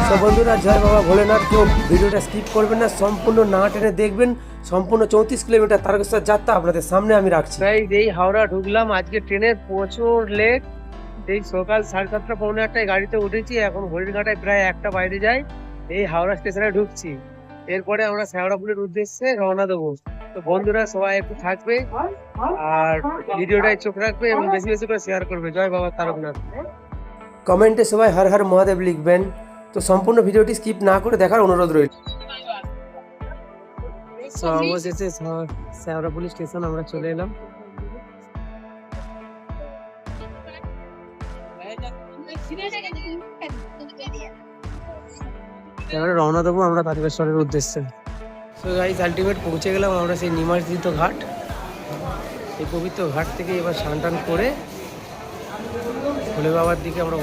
সব বন্ধুরা জয় বাবা ভোলেনাথ। কেউ ভিডিওটা স্কিপ করবেন না, সম্পূর্ণ না টেনে দেখবেন। সম্পূর্ণ 34 কিলোমিটার তারকেশ্বর যাত্রা আপনাদের সামনে আমি রাখছি। এই হাওড়া ঢুকলাম, আজকে ট্রেনের প্রচুর লেট। এই সকাল 7:30 পৌনে 1টায় গাড়িতে উঠেছি, এখন হরিণঘাটায় প্রায় 1টা বাইরে যাই। এই হাওড়া স্টেশনে ঢুকছি, এরপরে আমরা শেওড়াফুলির উদ্দেশ্যে রওনা দেবো। তো বন্ধুরা সবাই একটু থাকবে আর ভিডিওটায় চোখ রাখবে এবং বেশি বেশি করে শেয়ার করবে। জয় বাবা তারকনাথ। কমেন্টে সবাই হর হর মহাদেব লিখবেন। তো সম্পূর্ণ ভিডিওটি স্কিপ না করে দেখার অনুরোধ রইল। অবশেষে শেওড়াফুলি স্টেশন আমরা চলে এলাম। এবারে রওনা দেবো আমরা তারকেশ্বরের উদ্দেশ্যে। সো গাইস, আলটিমেট পৌঁছে গেলাম আমরা সেই নিমজ্জিত ঘাট। এই পবিত্র ঘাট থেকে এবার স্নান টান করে ভোলে বাবার দিকে আমরা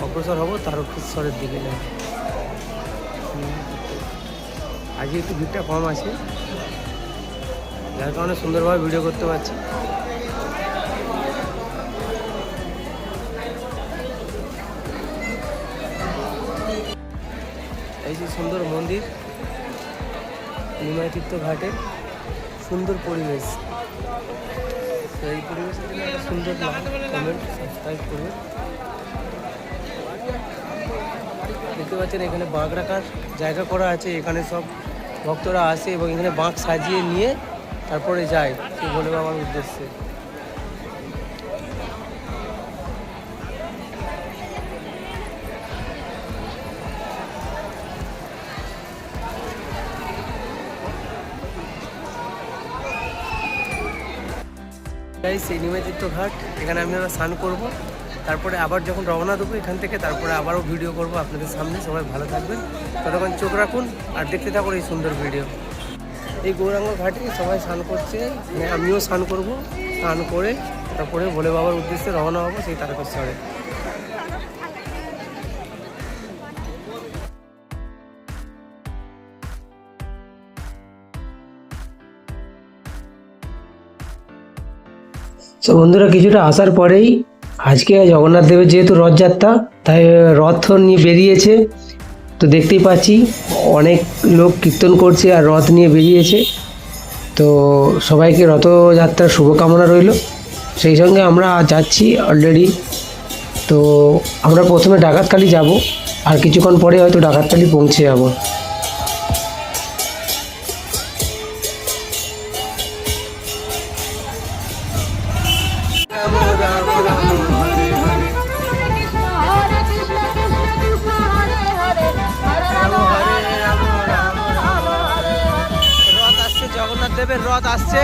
অগ্রসর হব, তারকেশ্বরের দিকে যাব। আজকে একটু ভিড়টা কম আছে, যার কারণে সুন্দরভাবে ভিডিও করতে পারছি। এই যে সুন্দর মন্দির, নিমাইতীর্থ ঘাটের সুন্দর পরিবেশ। তো এই পরিবেশের জন্য একটা সুন্দর কমেন্ট সাবস্ক্রাইব করবে। দেখতে পাচ্ছেন এখানে বাঁক রাখার জায়গা করা আছে। এখানে সব ভক্তরা আসে এবং এখানে বাঁক সাজিয়ে নিয়ে তারপরে যায় সেই ভোলে বাবার উদ্দেশ্যে। সেই নিমজ্জিত ঘাট, এখানে আমরা স্নান করব, তারপরে আবার যখন রওনা দেবো এখান থেকে, তারপরে আবারও ভিডিও করব আপনাদের সামনে। সবাই ভালো থাকবেন, ততক্ষণ চোখ রাখুন আর দেখতে থাকুন এই সুন্দর ভিডিও। এই গৌরাঙ্গ ঘাটে সবাই স্নান করছে, আমিও স্নান করব। স্নান করে তারপরে ভোলে বাবার উদ্দেশ্যে রওনা হবো সেই তারকেশ্বরে। তো বন্ধুরা, কিছুটা আসার পরেই আজকে জগন্নাথ দেবের যেহেতু রথযাত্রা, তাই রথ নিয়ে বেরিয়েছে। তো দেখতেই পাচ্ছি অনেক লোক কীর্তন করছে আর রথ নিয়ে বেরিয়েছে। তো সবাইকে রথযাত্রার শুভকামনা রইল। সেই সঙ্গে আমরা যাচ্ছি অলরেডি। তো আমরা প্রথমে ডাকাতকালী যাব, আর কিছুক্ষণ পরে হয়তো ডাকাতকালী পৌঁছে যাব। জগন্নাথ দেবের রথ আসছে,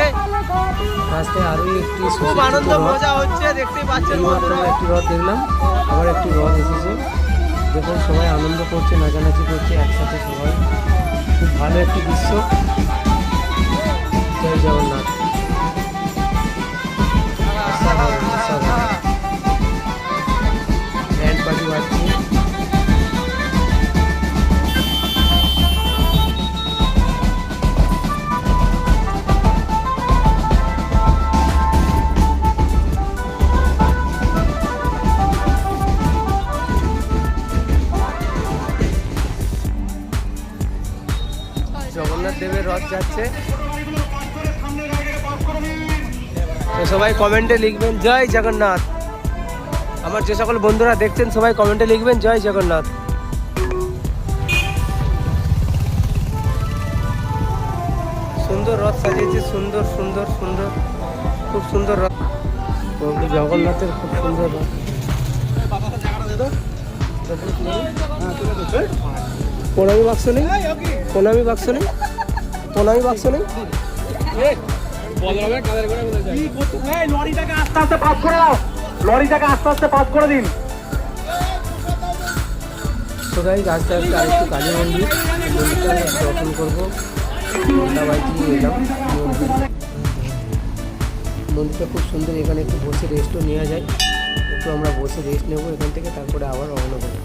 রাস্তায় আরো একটি খুব আনন্দ মজা হচ্ছে। দেখতেই পাচ্ছেন একটি রথ দেখলাম, আবার একটি রথ এসেছে। দেখুন সবাই আনন্দ করছে, নাচানাচি করছে একসাথে সবাই। খুব ভালো একটি দৃশ্য। জয় জগন্নাথ। ব্যান্ড পার্টি বাজছে। জগন্নাথ দেবের রথ যাচ্ছে। তো সবাই কমেন্টে লিখবেন জয় জগন্নাথ। আমার যে সকল বন্ধুরা দেখছেন সবাই কমেন্টে লিখবেন জয় জগন্নাথ। সুন্দর রথ সাজিয়েছে, সুন্দর সুন্দর সুন্দর, খুব সুন্দর রথ। জগন্নাথের খুব সুন্দর রথ। প্রণামী বাক্স নেই, প্রণামী বাক্স নেই, প্রণামী বাক্স নেই। লরিটাকে আস্তে আস্তে পাস করে দাও, লরিটাকে আস্তে আস্তে পাস করে দিন। তো গাইস, আস্তে আস্তে আরেকটু কালী মন্দির, মন্দিরটা দর্শন করবো। মন্দিরটা খুব সুন্দর, এখানে একটু বসে রেস্টও নেওয়া যায়। একটু আমরা বসে রেস্ট নেবো এখান থেকে, তারপরে আবার রওনা করবো।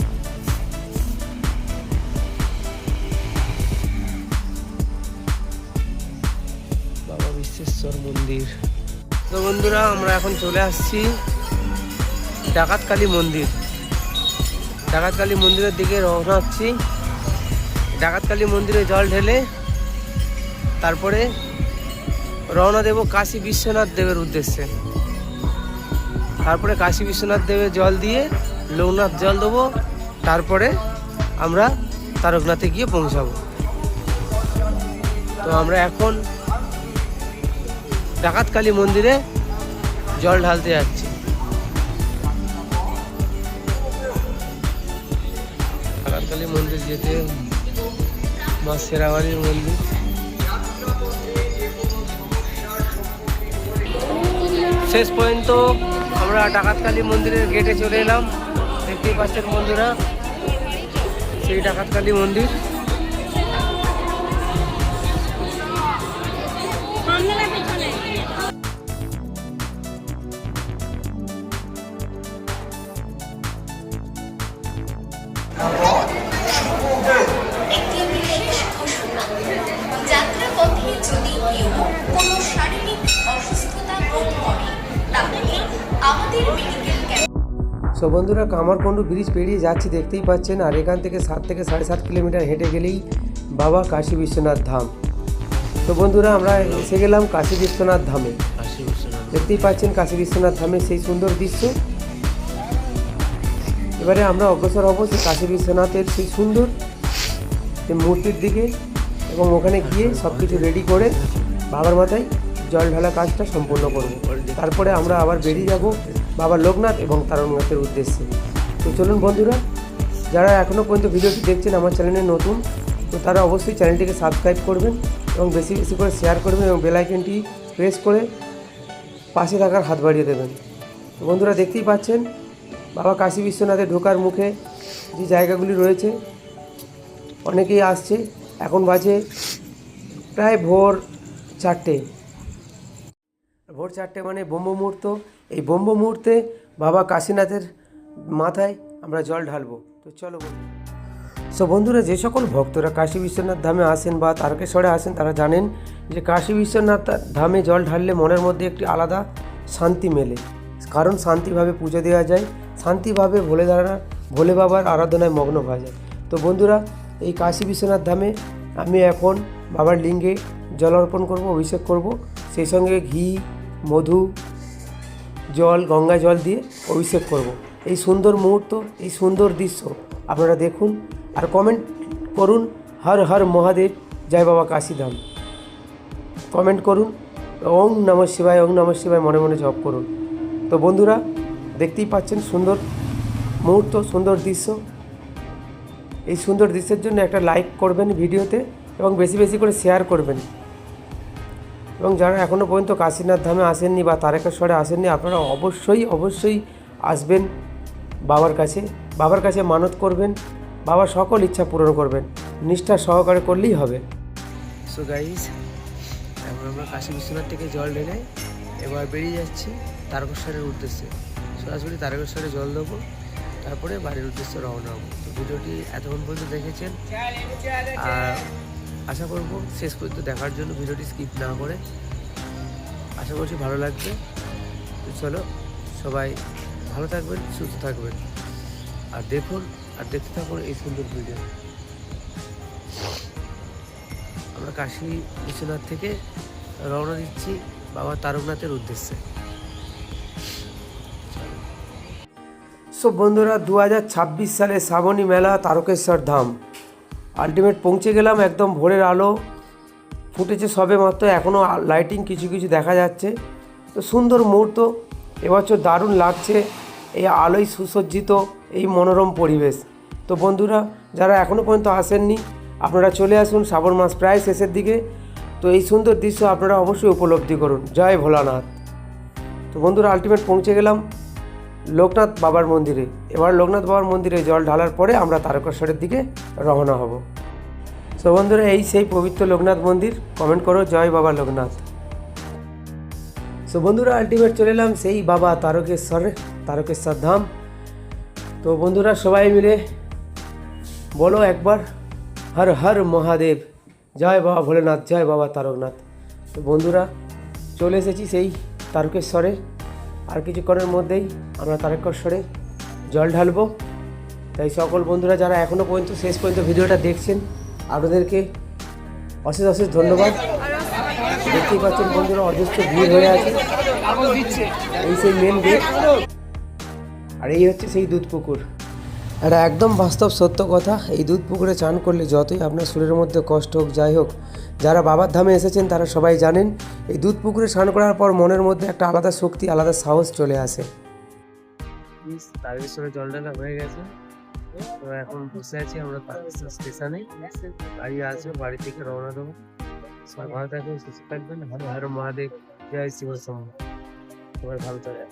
বাবা বিশ্বেশ্বর মন্দির। তো বন্ধুরা, আমরা এখন চলে আসছি ডাকাতকালী মন্দির। ডাকাতকালী মন্দিরের দিকে রওনা হচ্ছি। ডাকাতকালী মন্দিরে জল ঢেলে তারপরে রওনা দেব কাশী বিশ্বনাথ দেবের উদ্দেশ্যে। তারপরে কাশী বিশ্বনাথ দেবের জল দিয়ে লোকনাথ জল দেবো, তারপরে আমরা তারকনাথে গিয়ে পৌঁছাবো। তো আমরা এখন ডাকাতকালী মন্দিরে জল ঢালতে যাচ্ছি। ডাকাতকালী মন্দির যেতে মা শেরাবাড়ির মন্দির। শেষ পর্যন্ত আমরা ডাকাতকালী মন্দিরের গেটে চলে এলাম। দেখতেই পাচ্ছেন বন্ধুরা, সেই ডাকাতকালী মন্দির। একটি বিশেষ ঘোষণা, যাত্রাপথে যদি কেউ কোনো শারীরিক অসুস্থতা বোধ করে তাহলে আমাদের মেডিকেল ক্যাম্প। সো বন্ধুরা, কামারকুণ্ডু ব্রিজ পেরিয়ে যাচ্ছি দেখতেই পাচ্ছেন। আর এখান থেকে 7 থেকে 7.5 কিলোমিটার হেঁটে গেলেই বাবা কাশী বিশ্বনাথ ধাম। তো বন্ধুরা, আমরা এসে গেলাম কাশী বিশ্বনাথ ধামে। দেখতেই পাচ্ছেন কাশী বিশ্বনাথ ধামের সেই সুন্দর দৃশ্য। এবারে আমরা অগ্রসর হব সেই কাশী বিশ্বনাথের সেই সুন্দর সেই মূর্তির দিকে, এবং ওখানে গিয়ে সব কিছু রেডি করে বাবার মাথায় জল ঢালা কাজটা সম্পূর্ণ করব। তারপরে আমরা আবার বেরিয়ে যাব বাবা লোকনাথ এবং তারকনাথের উদ্দেশ্যে। তো চলুন বন্ধুরা, যারা এখনও পর্যন্ত ভিডিওটি দেখছেন আমার চ্যানেলে নতুন, তো তারা অবশ্যই চ্যানেলটিকে সাবস্ক্রাইব করবেন এবং বেশি বেশি করে শেয়ার করবেন এবং বেল আইকনটি প্রেস করে পাশে থাকার হাত বাড়িয়ে দেবেন। তো বন্ধুরা, দেখতেই পাচ্ছেন বাবা কাশী বিশ্বনাথে ঢোকার মুখে যে জায়গাগুলি রয়েছে, অনেকেই আসছে। এখন বাজে প্রায় ভোর 4টে। ভোর 4টে মানে ব্রহ্ম মুহূর্ত। এই ব্রহ্ম মুহূর্তে বাবা কাশীনাথের মাথায় আমরা জল ঢালবো। তো চলো সো বন্ধুরা, যে সকল ভক্তরা কাশী বিশ্বনাথ ধামে আসেন বা তারকেশ্বরে আসেন, তারা জানেন যে কাশী বিশ্বনাথ ধামে জল ঢাললে মনের মধ্যে একটি আলাদা শান্তি মেলে। কারণ শান্তিভাবে পুজো দেওয়া যায়, শান্তিভাবে ভোলে বাবার আরাধনায় মগ্ন হওয়া যায়। তো বন্ধুরা, এই কাশী বিশ্বনাথ ধামে আমি এখন বাবার লিঙ্গে জল অর্পণ করব, অভিষেক করব। সেই সঙ্গে ঘি, মধু, জল, গঙ্গা জল দিয়ে অভিষেক করব। এই সুন্দর মুহূর্ত, এই সুন্দর দৃশ্য আপনারা দেখুন আর কমেন্ট করুন হর হর মহাদেব, জয় বাবা কাশীধাম। কমেন্ট করুন, ওং নমঃ শিবায়, ওং নমঃ শিবায় মনে মনে জপ করুন। তো বন্ধুরা, দেখতেই পাচ্ছেন সুন্দর মুহূর্ত, সুন্দর দৃশ্য। এই সুন্দর দৃশ্যের জন্য একটা লাইক করবেন ভিডিওতে এবং বেশি বেশি করে শেয়ার করবেন। এবং যারা এখনও পর্যন্ত কাশীনাথ ধামে আসেননি বা তারকেশ্বরে আসেননি, আপনারা অবশ্যই আসবেন বাবার কাছে মানত করবেন। বাবা সকল ইচ্ছা পূরণ করবেন, নিষ্ঠা সহকারে করলেই হবে। সো গাইস, এখন আমরা কাশী বিশ্বনাথ থেকে জল ঢেলে এবার বেরিয়ে যাচ্ছি তারকেশ্বরের উদ্দেশ্যে। সরাসরি তারকেশ্বরে জল দেবো, তারপরে বাড়ির উদ্দেশ্যে রওনা হবো। তো ভিডিওটি এতক্ষণ পর্যন্ত দেখেছেন, আর আশা করব শেষ পর্যন্ত দেখার জন্য, ভিডিওটি স্কিপ না করে। আশা করছি ভালো লাগবে। তো চলো, সবাই ভালো থাকবেন, সুস্থ থাকবেন, আর দেখুন আর দেখতে থাকুন এই সুন্দর ভিডিও। আমরা কাশী বিশ্বনাথ থেকে রওনা দিচ্ছি বাবা তারকনাথের উদ্দেশ্যে। সব বন্ধুরা, 2026 সালে শ্রাবণী মেলা তারকেশ্বর ধাম আলটিমেট পৌঁছে গেলাম। একদম ভোরের আলো ফুটেছে সবে মাত্র, এখনও লাইটিং কিছু কিছু দেখা যাচ্ছে। তো সুন্দর মুহূর্ত, এবছর দারুণ লাগছে এই আলোয় সুসজ্জিত এই মনোরম পরিবেশ। তো বন্ধুরা, যারা এখনও পর্যন্ত আসেননি, আপনারা চলে আসুন। শ্রাবণ মাস প্রায় শেষের দিকে। তো এই সুন্দর দৃশ্য আপনারা অবশ্যই উপলব্ধি করুন। জয় ভোলানাথ। তো বন্ধুরা, আলটিমেট পৌঁছে গেলাম লোকনাথ বাবার মন্দিরে। এবার লোকনাথ বাবার মন্দিরে জল ঢালার পরে আমরা তারকেশ্বরের দিকে রওনা হব। সো বন্ধুরা, এই সেই পবিত্র লোকনাথ মন্দির। কমেন্ট করো জয় বাবা লোকনাথ। সো বন্ধুরা, আলটিমেট চলে এলাম সেই বাবা তারকেশ্বর ধাম। তো বন্ধুরা, সবাই মিলে বলো একবার হর হর মহাদেব, জয় বাবা ভোলেনাথ, জয় বাবা তারকনাথ। তো বন্ধুরা, চলে এসেছি সেই তারকেশ্বরে। আর কিছুক্ষণের মধ্যেই আমরা তারকেশ্বরে জল ঢালবো। তাই সকল বন্ধুরা যারা এখনো পর্যন্ত শেষ পর্যন্ত ভিডিওটা দেখছেন আপনাদেরকে অশেষ অশেষ ধন্যবাদ। দেখতেই পাচ্ছেন বন্ধুরা অজস্র ভিড় হয়ে আছে। এই সেই মেন গেট, আর এই হচ্ছে সেই দুধ পুকুর। এটা একদম বাস্তব সত্য কথা, এই দুধ পুকুরে চান করলে যতই আপনার শরীরের মধ্যে কষ্ট হোক যাই হোক, যারা বাবার ধামে এসেছেন তারা সবাই জানেন এই দুধ পুকুরে স্নান করার পর মনের মধ্যে একটা আলাদা শক্তি, আলাদা সাহস চলে আসে। তারকেশ্বরে জল ঢালা হয়ে গেছে, তো এখন বসে আছি আমরা তারকেশ্বর স্টেশনে। গাড়ি আসবে, বাড়ি থেকে রওনা দেবো। সবাই ভালো থাকবেন, সুস্থ থাকবেন। হর হর মহাদেব, জয় শিব শম্ভু। সবাই ভালো থাকবেন।